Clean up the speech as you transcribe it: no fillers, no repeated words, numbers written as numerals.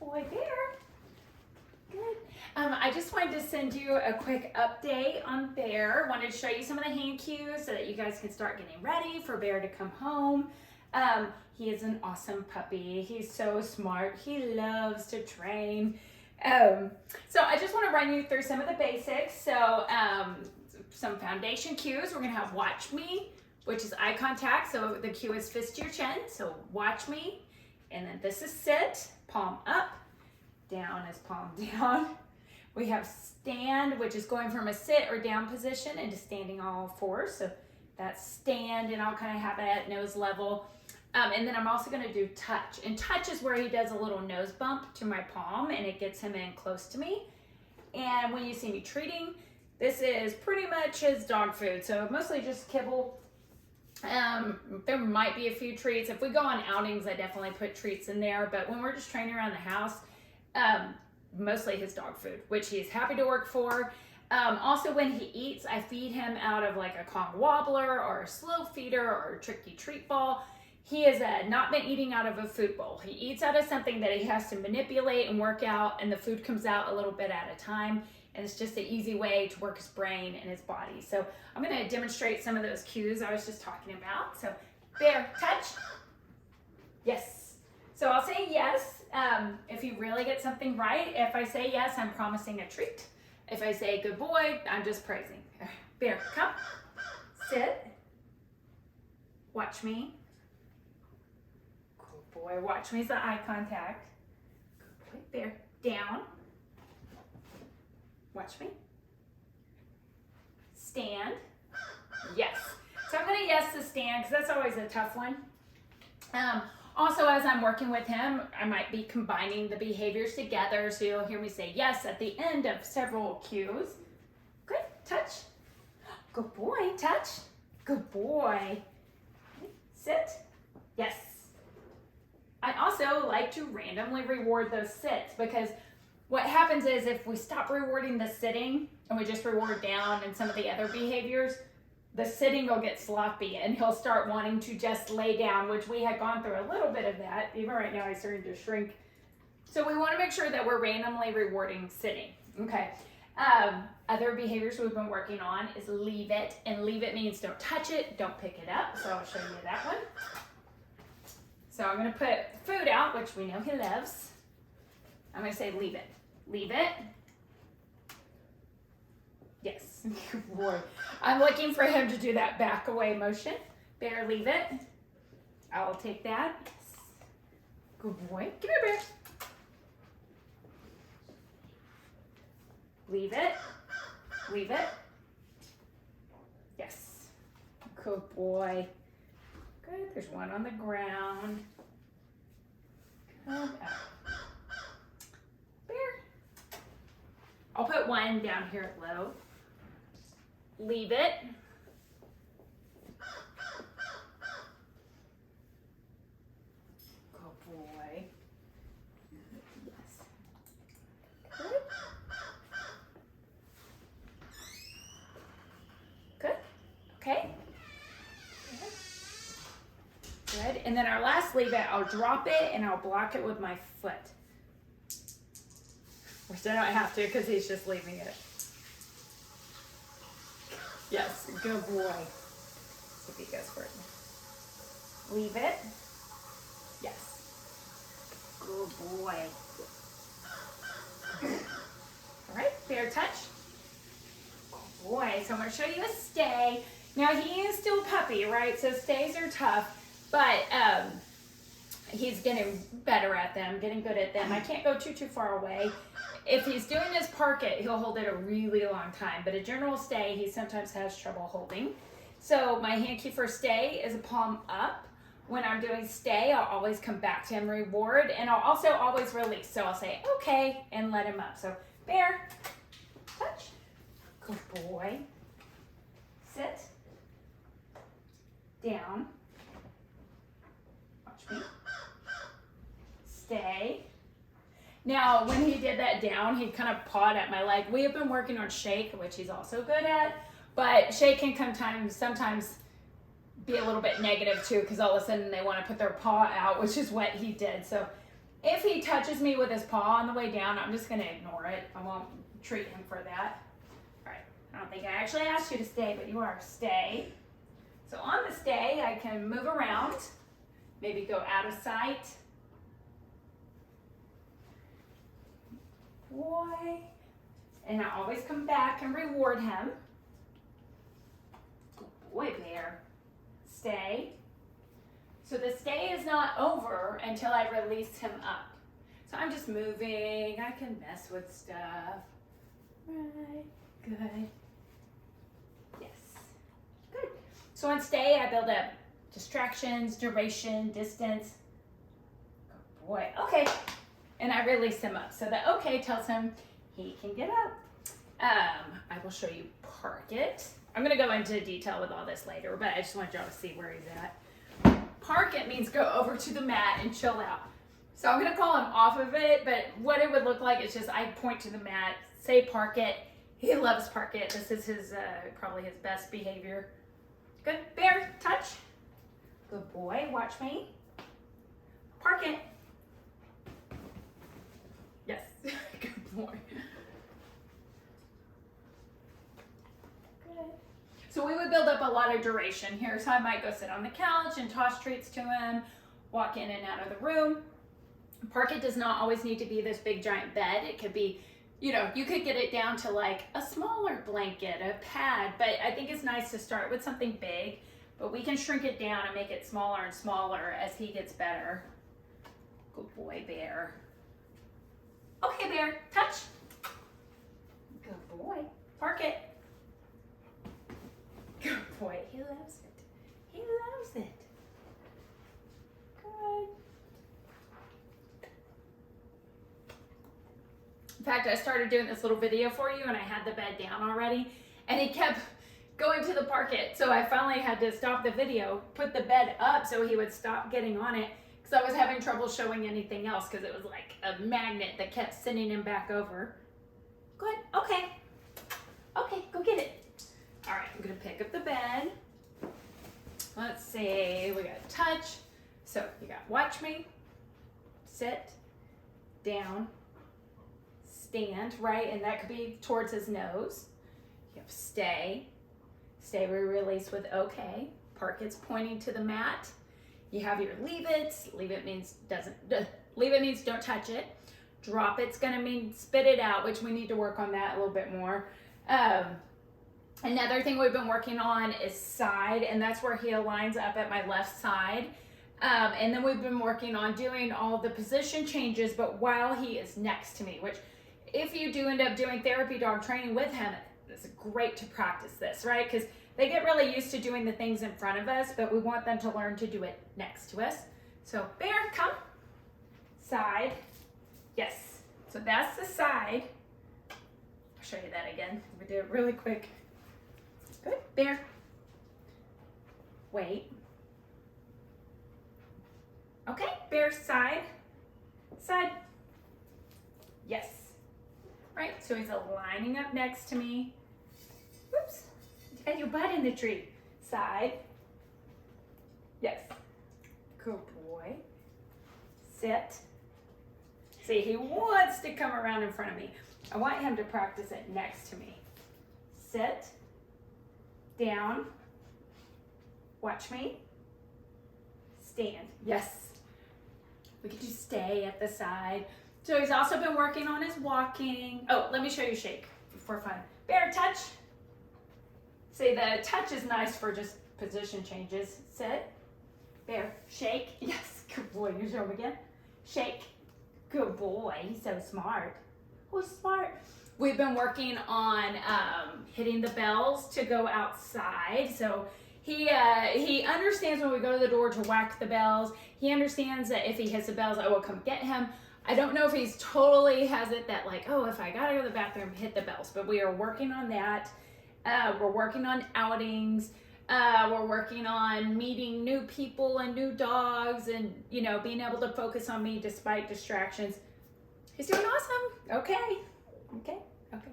boy, Bear. Good. I just wanted to send you a quick update on Bear. Wanted to show you some of the hand cues so that you guys can start getting ready for Bear to come home. He is an awesome puppy. He's so smart. He loves to train. So I just want to run you through some of the basics. So some foundation cues. We're going to have watch me, which is eye contact. So the cue is fist to your chin. So watch me. And then this is sit, palm up. Down is palm down. We have stand, which is going from a sit or down position into standing all fours. So that's stand, and I'll kind of have it at nose level. And then I'm also going to do touch. And touch is where he does a little nose bump to my palm, and it gets him in close to me. And when you see me treating, this is pretty much his dog food. So mostly just kibble. There might be a few treats. If we go on outings, I definitely put treats in there. But when we're just training around the house, mostly his dog food, which he's happy to work for. Also, when he eats, I feed him out of like a Kong wobbler or a slow feeder or a tricky treat ball. He has not been eating out of a food bowl. He eats out of something that he has to manipulate and work out, and the food comes out a little bit at a time. And it's just an easy way to work his brain and his body. So I'm going to demonstrate some of those cues I was just talking about. So Bear, touch. Yes. So I'll say yes if you really get something right. If I say yes, I'm promising a treat. If I say good boy, I'm just praising. Bear, come. Sit. Watch me. Good boy. Watch me is the eye contact. Good boy. Bear, down. Watch me. Stand. Yes. So I'm going to yes to stand because that's always a tough one. Also, as I'm working with him, I might be combining the behaviors together. So you'll hear me say yes at the end of several cues. Good. Touch. Good boy. Touch. Good boy. Sit. Yes. I also like to randomly reward those sits because what happens is if we stop rewarding the sitting and we just reward down and some of the other behaviors, the sitting will get sloppy and he'll start wanting to just lay down, which we had gone through a little bit of that. Even right now, he's starting to shrink. So we want to make sure that we're randomly rewarding sitting. Okay. Other behaviors we've been working on is leave it. And leave it means don't touch it, don't pick it up. So I'll show you that one. So I'm going to put food out, which we know he loves. I'm going to say leave it. Leave it. Yes. Good boy. I'm looking for him to do that back away motion. Bear, leave it. I'll take that. Yes. Good boy. Come here, Bear. Leave it. Leave it. Yes. Good boy. Good. There's one on the ground. Come up. Bear. I'll put one down here at low. Leave it. Good boy. Yes. Good. Good. Okay. Good. And then our last leave it, I'll drop it and I'll block it with my foot. Which I don't have to because he's just leaving it. Yes, good boy. See if he goes for it. Leave it. Yes. Good boy. All right, Bear, touch. Good boy. So I'm going to show you a stay. Now he is still a puppy, right? So stays are tough, but he's getting better at them, getting good at them. I can't go too far away. If he's doing his park it, he'll hold it a really long time. But a general stay, he sometimes has trouble holding. So my hand cue for stay is a palm up. When I'm doing stay, I'll always come back to him, reward, and I'll also always release. So I'll say, okay, and let him up. So Bear, touch. Good boy. Sit. Down. Watch me. Stay. Now, when he did that down, he kind of pawed at my leg. We have been working on shake, which he's also good at, but shake can sometimes be a little bit negative too, because all of a sudden they want to put their paw out, which is what he did. So If he touches me with his paw on the way down, I'm just gonna ignore it. I won't treat him for that. All right, I don't think I actually asked you to stay, but you are. Stay. So on the stay, I can move around, maybe go out of sight. Boy. And I always come back and reward him. Good boy, bear. Stay. So the stay is not over until I release him up. So I'm just moving. I can mess with stuff. Right. Good. Yes. Good. So on stay, I build up distractions, duration, distance. Good boy. Okay. And I release him up. So the okay tells him he can get up. I will show you park it. I'm going to go into detail with all this later, but I just want y'all to see where he's at. Park it means go over to the mat and chill out. So I'm going to call him off of it, but what it would look like is just I point to the mat, say park it. He loves park it. This is his probably his best behavior. Good. Bear, touch. Good boy. Watch me. Park it. Yes. Good boy. Good. So we would build up a lot of duration here. So I might go sit on the couch and toss treats to him, walk in and out of the room. Park it does not always need to be this big giant bed. It could be, you know, you could get it down to like a smaller blanket, a pad, but I think it's nice to start with something big, but we can shrink it down and make it smaller and smaller as he gets better. Good boy, bear. Okay, bear, touch. Good boy. Park it. Good boy. He loves it. He loves it. Good. In fact, I started doing this little video for you and I had the bed down already and he kept going to the park it. So I finally had to stop the video, put the bed up so he would stop getting on it because I was having trouble showing anything else because it was like a magnet that kept sending him back over. Good. Okay. Okay, go get it. All right, I'm gonna pick up the bed. Let's see, we got touch. So you got watch me, sit, down, stand, right? And that could be towards his nose. You have stay. Stay, we release with okay. Park it's pointing to the mat. You have your leave it. Leave it means leave it means don't touch it. Drop it's gonna mean spit it out, which we need to work on that a little bit more. Another thing we've been working on is side, and that's where he aligns up at my left side. And then we've been working on doing all the position changes, but while he is next to me, which if you do end up doing therapy dog training with him, it's great to practice this, right? Because they get really used to doing the things in front of us, but we want them to learn to do it next to us. So bear, come. Side. Yes. So that's the side. I'll show you that again. We do it really quick. Good. Bear. Wait. Okay. Bear, side. Side. Yes. Right. So he's lining up next to me. Whoops. You got your butt in the tree. Side. Yes. Good boy. Sit. See, he wants to come around in front of me. I want him to practice it next to me. Sit. Down. Watch me. Stand. Yes. We could just stay at the side. So he's also been working on his walking. Oh, let me show you shake for fun. Bear, touch. See, the touch is nice for just position changes. Sit. Bear, shake. Yes, good boy. You show him again. Shake. Good boy. He's so smart. Who's smart? We've been working on hitting the bells to go outside. So he understands when we go to the door to whack the bells. He understands that if he hits the bells, I will come get him. I don't know if he's totally has it that like, oh, if I gotta go to the bathroom, hit the bells. But we are working on that. We're working on outings. We're working on meeting new people and new dogs and, you know, being able to focus on me despite distractions. He's doing awesome. Okay. Okay. Okay.